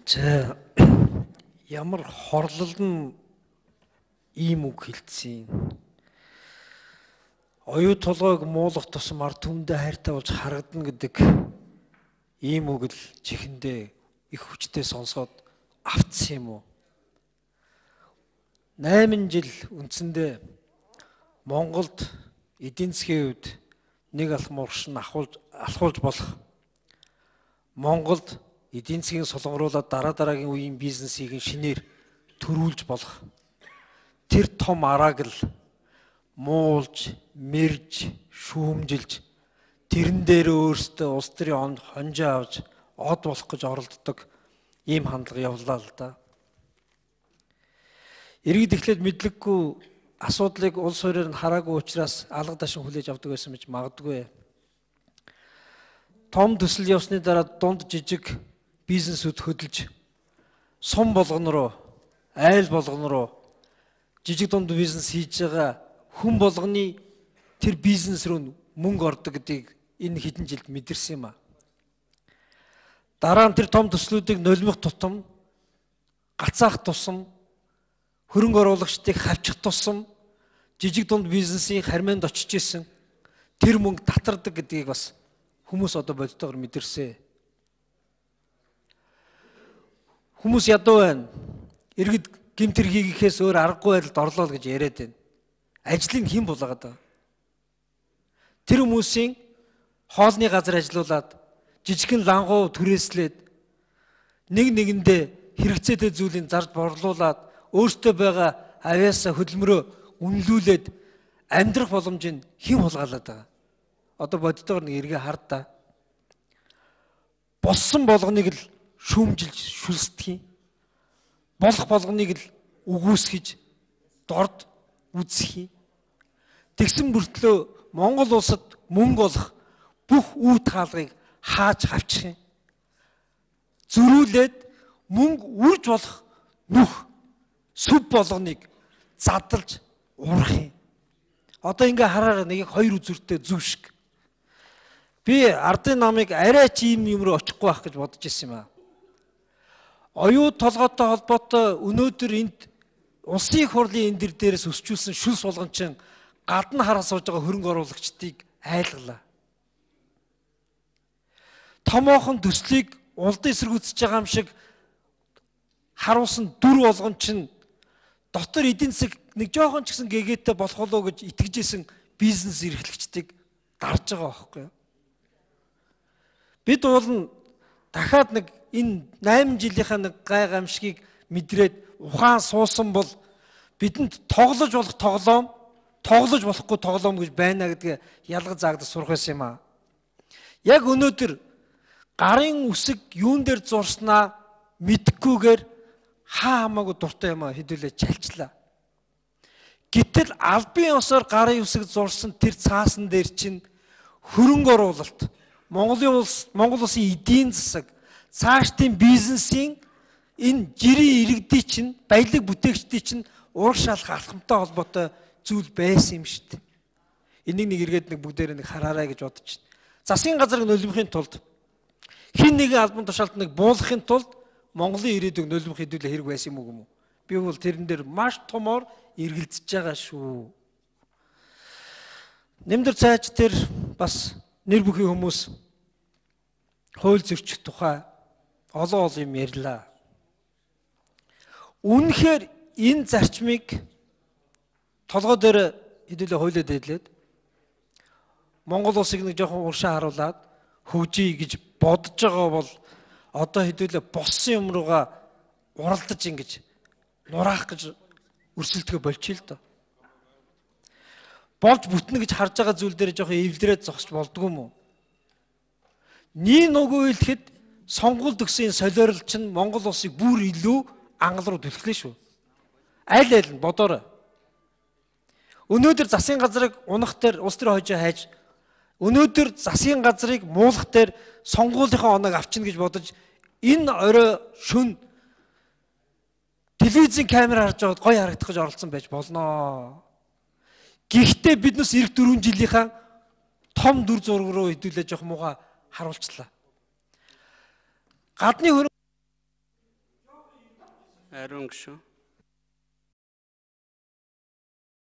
За ямар хорлол нь ийм үг хэлсэн. Оюу толгойг муулах тусам ард түмэндээ хайртай болж харагдана гэдэг ийм үг л чихэндээ их хүчтэй сонсоод автсан юм уу? 8 жил үндсэндээ Монголд эдийн засгийн хувьд нэг алхам урагш нь алхуулж болох Монголд эдийн засгийн солонгоруулаад дараагийн үеийн бизнесийг шинээр төрүүлж болох тэр том арааг л муулж, мэрж, шүүмжилж тэрэн дээр өөртөө улс төрийн хонжоо авч од болох гэж оролддог ийм хандлага явлаа л да. Иргэд эхлээд мэдлэггүй асуудлыг улс хуураар нь хараагүй учраас алга дашин хүлээж авдаг байсан гэж магадгүй. Том төсөл явсны дараа дунд жижиг бизнесүүд хөдөлж сум болгоно руу, айл болгоно руу жижиг дунд бизнес хийж байгаа хүн болгоны тэр бизнес рүү мөнгө ордог гэдгийг энэ хэдэн жилд мэдэрсэн юм а. Дараа нь тэр том төслүүдийг нулимх тутам, гацаах тусам, хөрөнгө оруулагчдыг хавчих тусам жижиг дунд бизнесийн харьманд очиж исэн тэр мөнгө татардаг гэдгийг бас хүмүүс одоо бодтойгоор мэдэрсэн. Хүмүүс ядуу байна. Иргэд гэмтэр хийхээс өөр аргагүй байдалд орлоо л гэж яриад байна. Ажлыг хэн булаагаад байгаа? Тэр хүмүүсийн хоолны газар ажилуулад жижигхэн лангуу түрээслээд нэгэндээ хэрэгцээтэй зүйлийг зарж борлуулад өөртөө байгаа авьяасаа хөдөлмөрөө үнэлүүлээд амьдрах боломжийг хэн хулгайлаад байгаа? Одоо бодтойгоор нэг эргээ хард та. Болсон болгоныг л шүүмжилж шүлсдэг. Болох болгоныг л үгүйсгэж дорд үзэх. Тэгсэн бүртлөө Монгол улсад мөнгө олох бүх үүд хаалгыг хааж хавчих юм. Зөрүүлээд мөнгө үрж болох нүх сүв болгоныг задлж урах юм. Одоо ингээ хараараа нэг хоёр үзүртэй зүв шиг. Би ардын намыг арай ч ийм юм руу очихгүй байх гэж бодож ирсэн юм аа. Оюу толгойтой холбоотой өнөөдөр энд улсын их хурлын энэ дээрээс өсчүүлсэн шүлс болгон чин гадна хараа сууж байгаа хөрөнгө оруулагчдыг айлглаа. Томоохон төслийг улдын эсэргүүцэж байгаа юм шиг харуулсан дүр болгон чин дотор эдийн засаг нэг жоохон ч гэсэн гэгээтэй болох болоо гэж итгэж исэн бизнес эрхлэгчдийг дарж байгаа байхгүй юу? Бид уулна дахиад нэг энэ 8 жилийнхаа нэг гай гамшигыг мэдрээд ухаан суусан бол бидэнд тоглож болох тоглоом, тоглож болохгүй тоглоом гэж байна гэдгээ ялгаж заагдаж сурах байсан юм аа. Яг өнөөдөр гарын үсэг юун дээр зурснаа мэдхгүйгээр хамаагүй дуртай юм аа хэдүүлээ чалчлаа. Гэтэл албан ёсоор гарын үсэг зурсан тэр цаасан дээр чинь хөрөнгө оруулалт, Монгол улсын эдийн засаг, цаашдын бизнесийн энэ жирийн иргэдийн чинь, баялаг бүтээгчдийн чинь ураг шалах алхамтай холбоотой зүйл байсан юм шүү дээ. Энийг нэг эргээд нэг бүгдээрээ нэг хараарай гэж бодож байна. Засгийн газрыг нулимхын тулд хин нэгэн албан тушаалтныг буулгахын тулд Монголын ирээдүйг нулимх хэдүүлэх хэрэг байсан юм уу? Би бол тэрэн дээр маш томоор эргэлзэж байгаа шүү. Нэмдэр цайч тэр бас нэр бүхий хүмүүс хууль зөрчих тухай олон юм ярьлаа. Үнэхээр энэ зарчмыг толгой дээр хэдүүлээ хуулиад хэлээд Монгол улсыг нэг жоохон уршаа харуулад хөгжиж гэж бодож байгаа бол одоо хэдүүлээ боссон юм руугаа уралдаж ингэж нураах гэж өрсөлдөхө болчих л доо. Болж бүтнэ гэж харж байгаа зүйл дээр жоохон эвлэрээд зогсож болдгоо юм уу? Нин угүй хэлэхэд сонгуульд өгсөн солиорол чинь Монгол улсыг бүр илүү ангал руу түлхлээ шүү. Аль нь бодоорой. Өнөөдөр засгийн газрыг унах дээр улс төрийн хожоо хайж, өнөөдөр засгийн газрыг муулах дээр сонгуулийнхаа оног авчна гэж бодож энэ орой шүн телевизийн камер харж байгаад гоё харагдах гэж оролцсон байж болно. Гэхдээ биднес эх 4 жилийнхаа том дүр зураг руу хэдүүлээ жоох мууга харуулчлаа. Гадны хөрөнгө Ариун гишүүн.